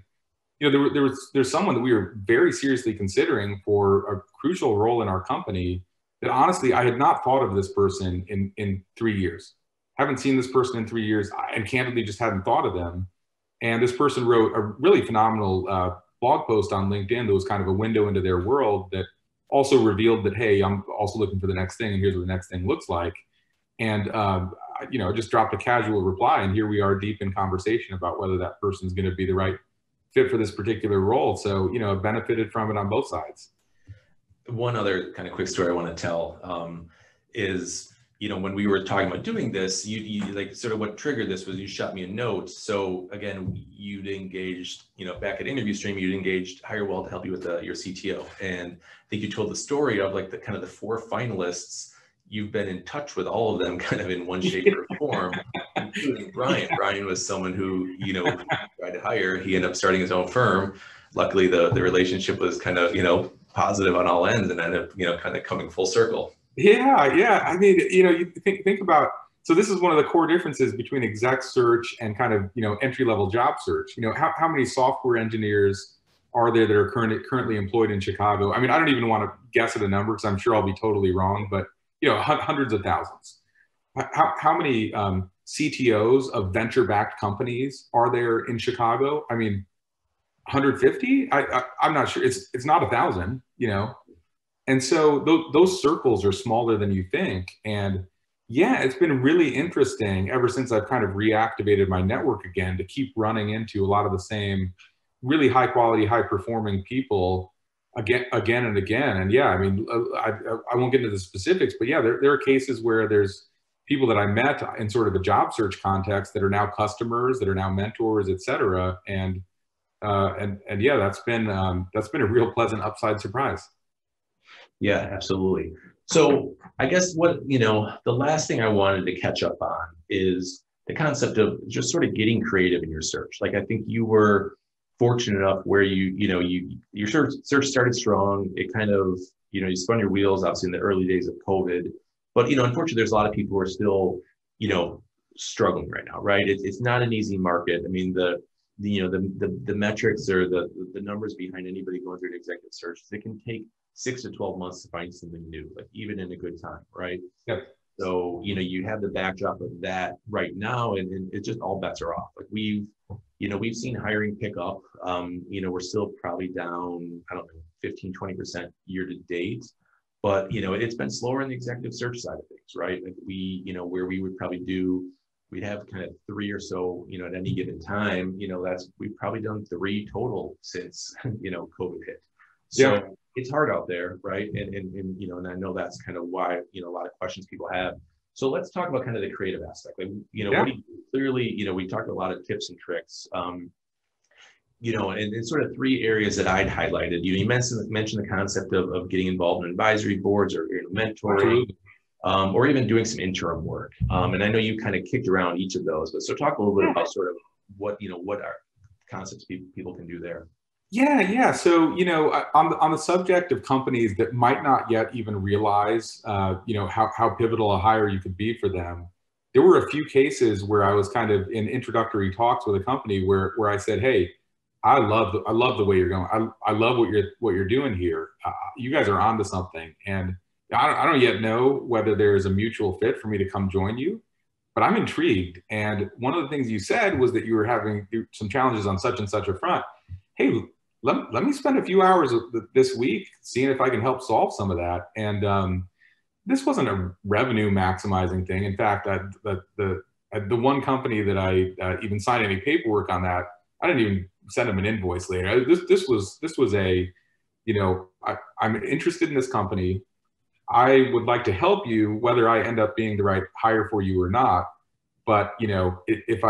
there's someone that we were very seriously considering for a crucial role in our company that honestly I had not thought of this person in 3 years. Haven't seen this person in 3 years, and candidly just hadn't thought of them. And this person wrote a really phenomenal blog post on LinkedIn that was kind of a window into their world that also revealed that, hey, I'm also looking for the next thing, and here's what the next thing looks like. And just dropped a casual reply, and here we are deep in conversation about whether that person is going to be the right fit for this particular role. So I've benefited from it on both sides. One other kind of quick story I want to tell is when we were talking about doing this, you like sort of what triggered this was you shot me a note. So again, you'd engaged, back at Interview Stream, you'd engaged HireWell to help you with your CTO. And I think you told the story of like the kind of the 4 finalists. You've been in touch with all of them kind of in one shape or form, including Brian. Brian was someone who, tried to hire. He ended up starting his own firm. Luckily, the relationship was kind of, positive on all ends and ended up, kind of coming full circle. Yeah. I mean, you think about, so this is one of the core differences between exec search and kind of, entry-level job search. How many software engineers are there that are currently employed in Chicago? I mean, I don't even want to guess at a number because I'm sure I'll be totally wrong, but you know, hundreds of thousands. How many CTOs of venture-backed companies are there in Chicago? I mean, 150? I'm not sure. It's not 1,000, you know? And so those circles are smaller than you think. And yeah, it's been really interesting ever since I've kind of reactivated my network again to keep running into a lot of the same really high quality, high performing people again and again. And yeah, I mean, I won't get into the specifics, but yeah, there are cases where there's people that I met in sort of a job search context that are now customers, that are now mentors, et cetera. And yeah, that's been a real pleasant upside surprise. Yeah, absolutely. So I guess the last thing I wanted to catch up on is the concept of just sort of getting creative in your search. Like, I think you were fortunate enough where your search started strong. It kind of, you spun your wheels, obviously, in the early days of COVID. But, unfortunately, there's a lot of people who are still, struggling right now, right? It's not an easy market. I mean, the metrics or the numbers behind anybody going through an executive search, it can take 6 to 12 months to find something new, like even in a good time, right? Yep. So, you have the backdrop of that right now, and it just all bets are off. Like we've seen hiring pick up. We're still probably down, I don't know, 15, 20% year to date, but, it's been slower in the executive search side of things, right? Like where we would probably we'd have kind of 3 or so, at any given time, we've probably done 3 total since, COVID hit. So yeah. It's hard out there, right? And I know that's kind of why, a lot of questions people have. So let's talk about kind of the creative aspect. Like, yeah. What do you clearly, we talked a lot of tips and tricks, and sort of 3 areas that I'd highlighted. You mentioned the concept of getting involved in advisory boards or mentoring, or even doing some interim work. And I know you kind of kicked around each of those, but so talk a little bit about sort of what are concepts people can do there. Yeah. So, on the subject of companies that might not yet even realize, how pivotal a hire you could be for them, there were a few cases where I was kind of in introductory talks with a company where I said, hey, I love the way you're going. I love what you're doing here. You guys are onto something. And I don't yet know whether there's a mutual fit for me to come join you, but I'm intrigued. And one of the things you said was that you were having some challenges on such and such a front. Hey, let me spend a few hours this week seeing if I can help solve some of that. And this wasn't a revenue maximizing thing. In fact, the one company that I even signed any paperwork on that, I didn't even send them an invoice later. This was a, I'm interested in this company. I would like to help you, whether I end up being the right hire for you or not. But if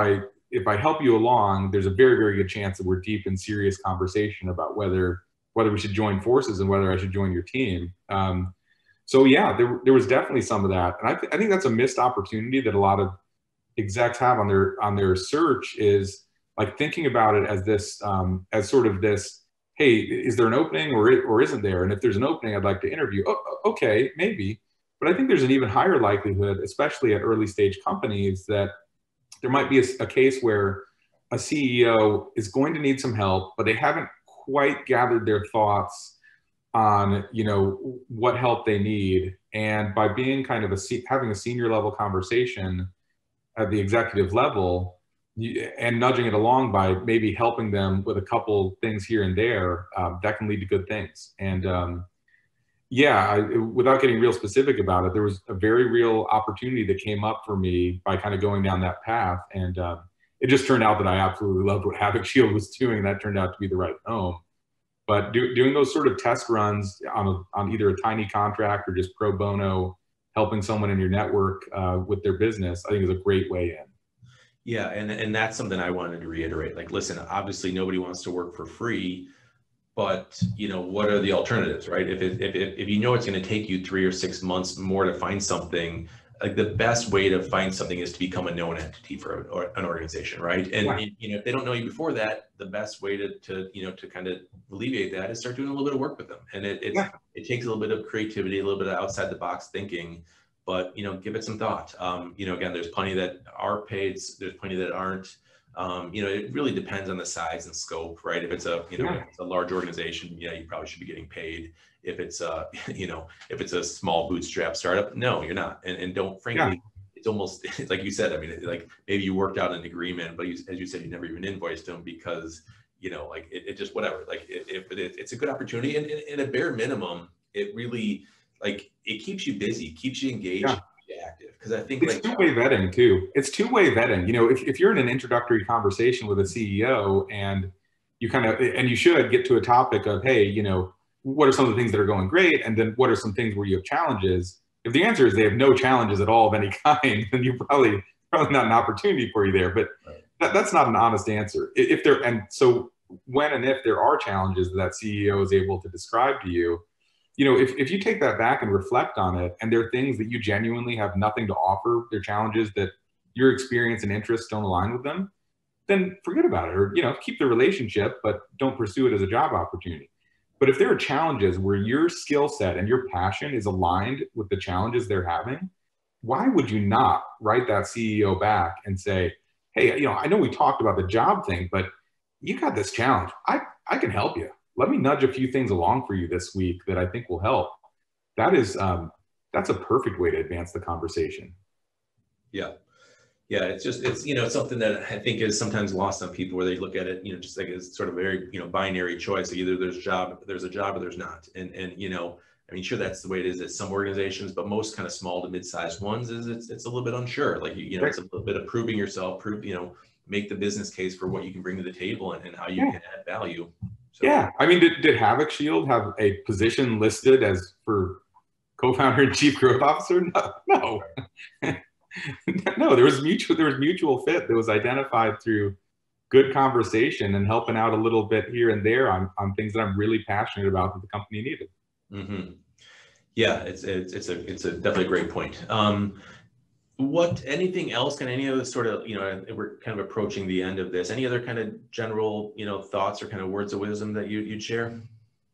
I help you along, there's a very, very good chance that we're deep in serious conversation about whether we should join forces and whether I should join your team. So yeah, there was definitely some of that, and I think that's a missed opportunity that a lot of execs have on their search, is like thinking about it as this as sort of this, hey, is there an opening or isn't there? And if there's an opening, I'd like to interview. Oh, okay, maybe. But I think there's an even higher likelihood, especially at early stage companies, that there might be a case where a CEO is going to need some help, but they haven't quite gathered their thoughts on, what help they need. And by being kind of having a senior level conversation at the executive level and nudging it along by maybe helping them with a couple things here and there, that can lead to good things. And without getting real specific about it, there was a very real opportunity that came up for me by kind of going down that path. And it just turned out that I absolutely loved what Havoc Shield was doing. That turned out to be the right home. But doing those sort of test runs on either a tiny contract or just pro bono, helping someone in your network with their business, I think is a great way in. Yeah, and that's something I wanted to reiterate. Like, listen, obviously nobody wants to work for free, but what are the alternatives, right? If it's going to take you 3 or 6 months more to find something, like the best way to find something is to become a known entity for an organization, right? And if they don't know you before that, the best way to kind of alleviate that is start doing a little bit of work with them. And it takes a little bit of creativity, a little bit of outside the box thinking, but give it some thought. Again, there's plenty that are paid, there's plenty that aren't. You know, it really depends on the size and scope, right? If it's a, you know, Yeah. if it's a large organization, yeah, you probably should be getting paid. If it's a, you know, if it's a small bootstrap startup, no, you're not. And don't, frankly, Yeah. it's almost like you said, I mean, like maybe you worked out an agreement, but you, as you said, you never even invoiced them because, you know, like it just, whatever, like it's a good opportunity. And in a bare minimum, it really, like, it keeps you busy, keeps you engaged, Yeah. keeps you active. Because I think It's like, two-way vetting too. It's two-way vetting. You know, if you're in an introductory conversation with a CEO and you kind of, and you should get to a topic of, hey, you know, what are some of the things that are going great? And then what are some things where you have challenges? If the answer is they have no challenges at all of any kind, then you're probably not an opportunity for you there. But that's not an honest answer. If there, and so when and if there are challenges that CEO is able to describe to you, you know, if you take that back and reflect on it, and there are things that you genuinely have nothing to offer, they're challenges that your experience and interests don't align with them, then forget about it, or, you know, keep the relationship, but don't pursue it as a job opportunity. But if there are challenges where your skill set and your passion is aligned with the challenges they're having, why would you not write that CEO back and say, hey, you know, I know we talked about the job thing, but you got this challenge. I can help you. Let me nudge a few things along for you this week that I think will help. That is, that's a perfect way to advance the conversation. yeah. Yeah, it's just, it's, you know, it's something that I think is sometimes lost on people, where they look at it, you know, just like as sort of very, you know, binary choice. Either there's a job or there's not. And, you know, I mean, sure, that's the way it is at some organizations, but most kind of small to mid-sized ones is it's a little bit unsure. Like, you know, it's a little bit of proving yourself, you know, make the business case for what you can bring to the table and how you can add value. So. Yeah. I mean, did Havoc Shield have a position listed as for co-founder and chief growth officer? No. No, there was mutual fit that was identified through good conversation and helping out a little bit here and there on things that I'm really passionate about that the company needed. Mm-hmm. Yeah, it's a definitely a great point. Anything else? Can any other sort of, you know, we're kind of approaching the end of this. Any other kind of general, you know, thoughts or kind of words of wisdom that you'd share?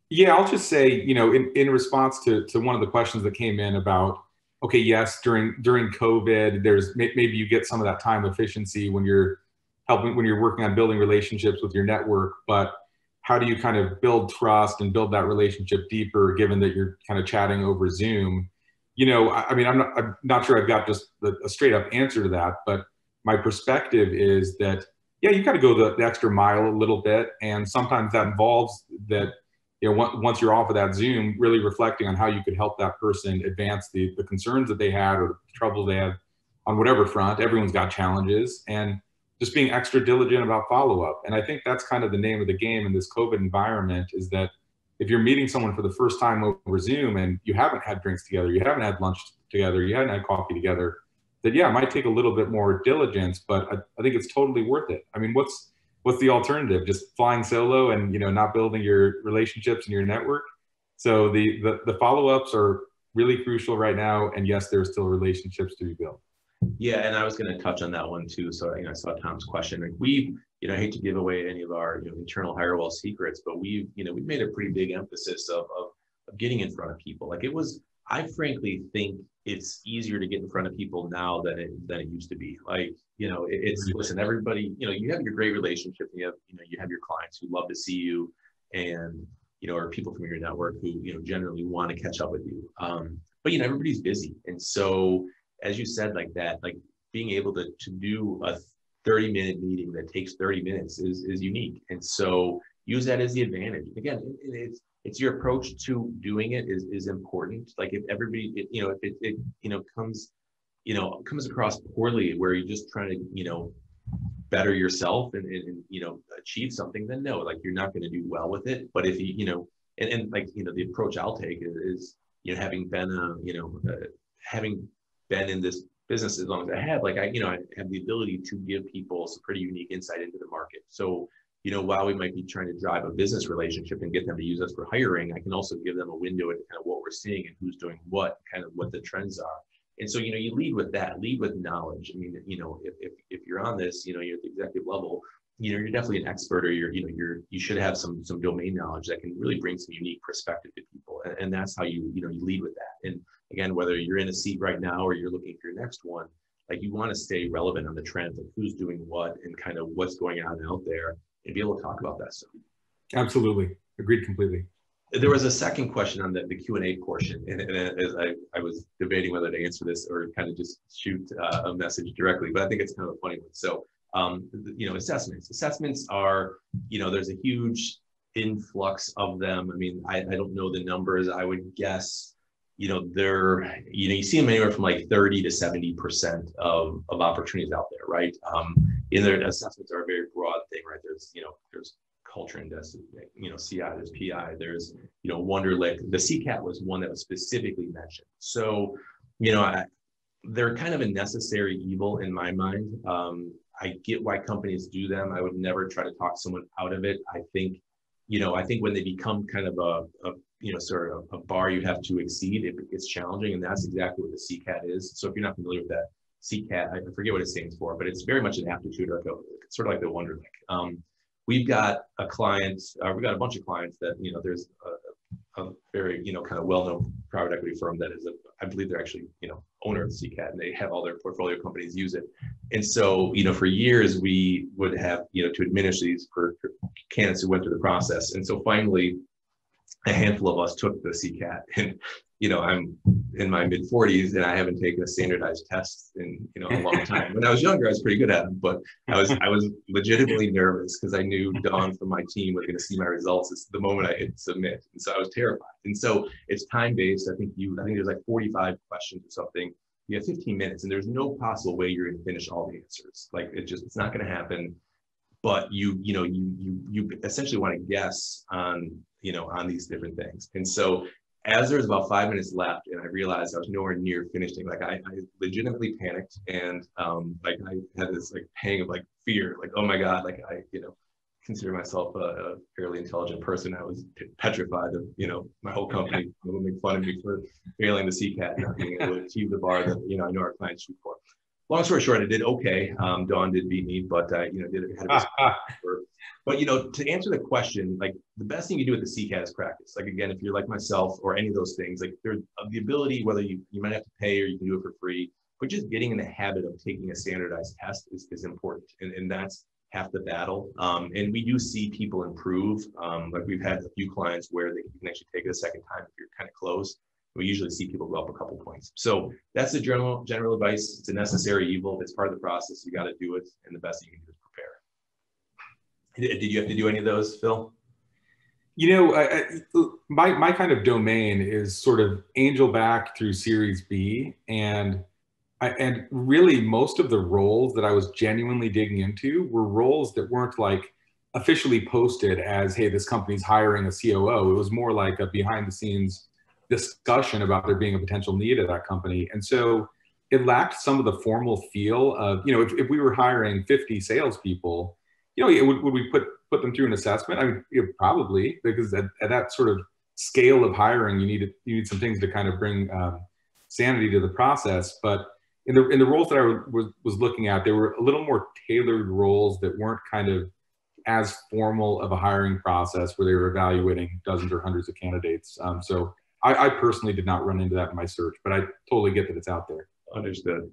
Yeah, I'll just say, you know, in response to one of the questions that came in about, okay, yes, during COVID, there's maybe you get some of that time efficiency when you're working on building relationships with your network, but how do you kind of build trust and build that relationship deeper, given that you're kind of chatting over Zoom? You know, I mean, I'm not sure I've got just a straight up answer to that, but my perspective is that, yeah, you got to go the extra mile a little bit. And sometimes that involves that, you know, once you're off of that Zoom, really reflecting on how you could help that person advance the concerns that they had or the trouble they had on whatever front. Everyone's got challenges, and just being extra diligent about follow-up. And I think that's kind of the name of the game in this COVID environment, is that if you're meeting someone for the first time over Zoom and you haven't had drinks together, you haven't had lunch together, you haven't had coffee together, that, yeah, it might take a little bit more diligence, but I think it's totally worth it. I mean, what's the alternative? Just flying solo and, you know, not building your relationships and your network? So the follow-ups are really crucial right now. And yes, there's still relationships to be built. Yeah, and I was going to touch on that one too. So, you know, I saw Tom's question. Like, we, you know, I hate to give away any of our, you know, internal HireWell secrets, but we've made a pretty big emphasis of getting in front of people. Like, I frankly think it's easier to get in front of people now than it used to be. Like, you know, listen, everybody, you know, you have your great relationship, and you have your clients who love to see you, and, you know, or people from your network who, you know, generally want to catch up with you. But, you know, everybody's busy. And so, as you said, like that, like being able to do a 30-minute meeting that takes 30 minutes is unique. And so use that as the advantage. Again, it's your approach to doing it is important. Like, if everybody, you know, if it you know, comes across poorly, where you're just trying to, you know, better yourself and you know, achieve something, then no, like, you're not going to do well with it. But if you know, and like, you know, the approach I'll take is, you know, having been in this business as long as I have, like, I have the ability to give people some pretty unique insight into the market. So, you know, while we might be trying to drive a business relationship and get them to use us for hiring, I can also give them a window into kind of what we're seeing and who's doing what, kind of what the trends are. And so, you know, you lead with that, lead with knowledge. I mean, you know, if you're on this, you know, you're at the executive level, you know, you're definitely an expert, or you should have some domain knowledge that can really bring some unique perspective to people. And that's how you lead with that. And again, whether you're in a seat right now or you're looking for your next one, like you want to stay relevant on the trends, like who's doing what and kind of what's going on out there, and be able to talk about that stuff. Absolutely. Agreed completely. There was a second question on the Q&A portion, and as I was debating whether to answer this or kind of just shoot a message directly, but I think it's kind of a funny one. So, you know, assessments are, you know, there's a huge influx of them. I mean, I don't know the numbers. I would guess, you know, you see them anywhere from like 30 to 70% of opportunities out there, right? In their assessments are a very broad thing, right? There's culture index, you know, CI, there's PI, there's, you know, Wonderlic. The CCAT was one that was specifically mentioned. So, you know, they're kind of a necessary evil in my mind. I get why companies do them. I would never try to talk someone out of it. I think when they become kind of a you know, sort of a bar you have to exceed, it gets challenging, and that's exactly what the CCAT is. So if you're not familiar with that, CCAT, I forget what it stands for, but it's very much an aptitude, like sort of like the Wonderlic. We've got a client, we've got a bunch of clients that, you know, there's a very, you know, kind of well-known private equity firm that is, I believe they're actually, you know, owner of the CCAT, and they have all their portfolio companies use it. And so, you know, for years we would have, you know, to administer these for candidates who went through the process. And so finally, a handful of us took the CCAT, and, you know, I'm in my mid 40s and I haven't taken a standardized test in, you know, a long time. When I was younger, I was pretty good at them, but I was legitimately nervous because I knew Dawn from my team was going to see my results the moment I hit submit. And so I was terrified. And so it's time-based. I think there's like 45 questions or something. You have 15 minutes, and there's no possible way you're going to finish all the answers. Like it's not going to happen. But you essentially want to guess on, you know, on these different things. And so as there was about 5 minutes left and I realized I was nowhere near finishing, like I legitimately panicked, and like I had this like pang of like fear, like, oh my God, like I, you know, consider myself a fairly intelligent person. I was petrified of, you know, my whole company will make fun of me for failing the CCAT, not being able to achieve the bar that, you know, I know our clients shoot for. Long story short, I did okay. Dawn did beat me, but you know, but you know, to answer the question, like the best thing you do with the CCAT is practice. Like again, if you're like myself or any of those things, like there's the ability, whether you might have to pay or you can do it for free, but just getting in the habit of taking a standardized test is important, and that's half the battle. And we do see people improve. Like we've had a few clients where you can actually take it a second time if you're kind of close. We usually see people go up a couple points. So that's the general advice. It's a necessary evil. It's part of the process. You got to do it, and the best thing you can do is prepare. Did you have to do any of those, Phil? You know, my kind of domain is sort of angel back through Series B, and really most of the roles that I was genuinely digging into were roles that weren't like officially posted as, hey, this company's hiring a COO. It was more like a behind the scenes discussion about there being a potential need at that company. And so it lacked some of the formal feel of, you know, if we were hiring 50 salespeople, you know, would we put them through an assessment? I mean, probably, because at that sort of scale of hiring, you need some things to kind of bring sanity to the process. But in the roles that I was looking at, there were a little more tailored roles that weren't kind of as formal of a hiring process where they were evaluating dozens or hundreds of candidates. So I personally did not run into that in my search, but I totally get that it's out there. Understood.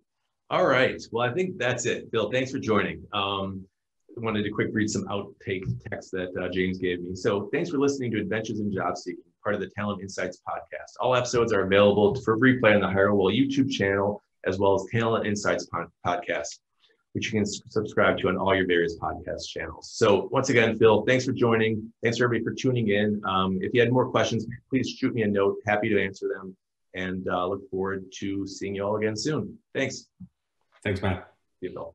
All right. Well, I think that's it. Bill, thanks for joining. Wanted to quick read some outtake text that James gave me. So thanks for listening to Adventures in Job Seeking, part of the Talent Insights podcast. All episodes are available for replay on the HireWell YouTube channel, as well as Talent Insights podcast, which you can subscribe to on all your various podcast channels. So once again, Phil, thanks for joining. Thanks for everybody for tuning in. If you had more questions, please shoot me a note. Happy to answer them, and look forward to seeing you all again soon. Thanks. Thanks, Matt. See you, Phil.